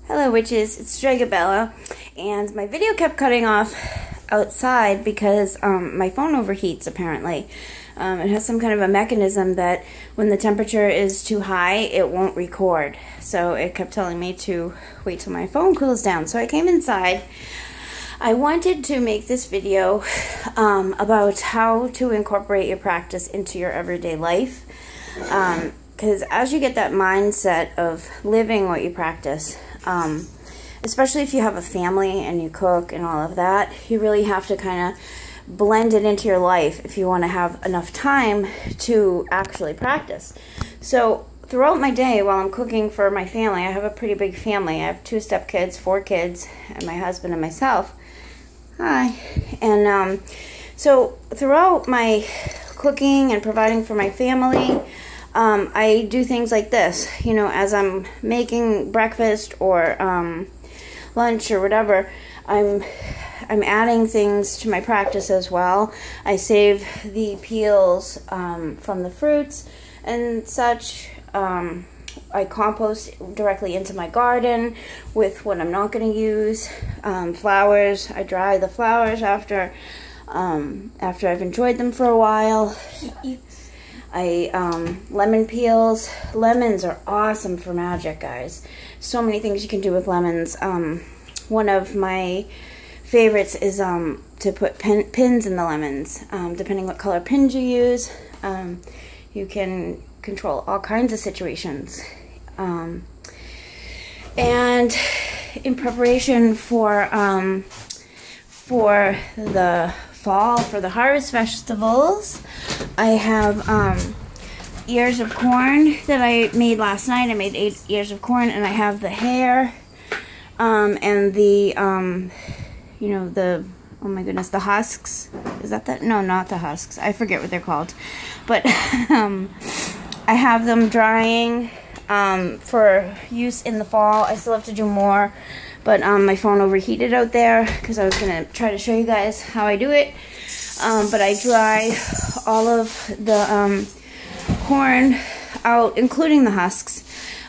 Hello witches, it's Strega, and my video kept cutting off outside because my phone overheats apparently. It has some kind of a mechanism that when the temperature is too high, it won't record. So it kept telling me to wait till my phone cools down. So I came inside. I wanted to make this video about how to incorporate your practice into your everyday life. Because as you get that mindset of living what you practice, especially if you have a family and you cook and all of that, you really have to kind of blend it into your life if you want to have enough time to actually practice. So throughout my day while I'm cooking for my family, I have a pretty big family. I have 2 stepkids, 4 kids, and my husband and myself. Hi. And so throughout my cooking and providing for my family, I do things like this, you know, as I'm making breakfast or lunch or whatever, I'm adding things to my practice as well. I save the peels from the fruits and such. I compost directly into my garden with what I'm not going to use. Flowers, I dry the flowers after I've enjoyed them for a while. Lemon peels. Lemons are awesome for magic, guys. So many things you can do with lemons. One of my favorites is to put pins in the lemons. Depending what color pins you use, you can control all kinds of situations. And in preparation for the fall, for the harvest festivals, I have ears of corn that I made last night. I made 8 ears of corn, and I have the hair and the you know, the, oh my goodness, the husks. Is that no, not the husks, I forget what they're called, but I have them drying for use in the fall. I still have to do more, but my phone overheated out there because I was going to try to show you guys how I do it. But I dry all of the corn out, including the husks.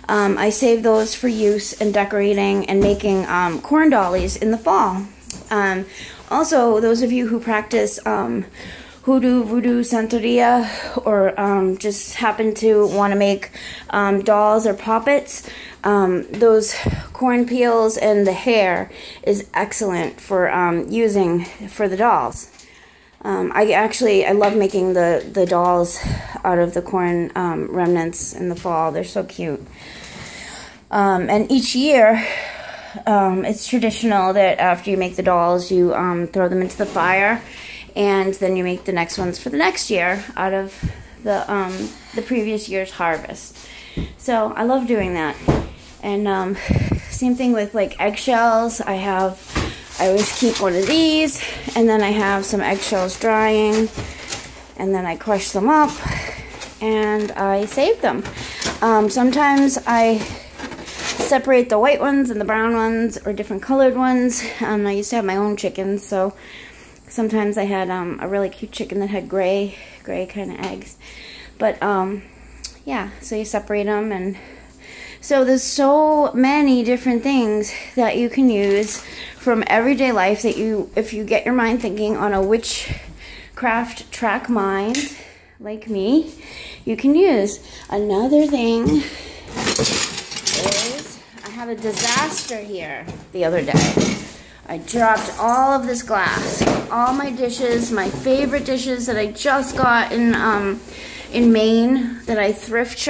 I save those for use in decorating and making corn dollies in the fall. Also, those of you who practice hoodoo, voodoo, santeria, or just happen to want to make dolls or puppets, those corn peels and the hair is excellent for using for the dolls. I love making the dolls out of the corn remnants in the fall. They're so cute. And each year, it's traditional that after you make the dolls, you throw them into the fire, and then you make the next ones for the next year out of the previous year's harvest. So I love doing that. And same thing with like eggshells. I always keep one of these, and then I have some eggshells drying, and then I crush them up and I save them. Sometimes I separate the white ones and the brown ones, or different colored ones. I used to have my own chickens, so sometimes I had a really cute chicken that had gray kind of eggs. But yeah, so you separate them, and so there's so many different things that you can use from everyday life that if you get your mind thinking on a witchcraft track mind, like me, you can use. Another thing is, I had a disaster here the other day. I dropped all of this glass, all my dishes, my favorite dishes that I just got in Maine that I thrift shop.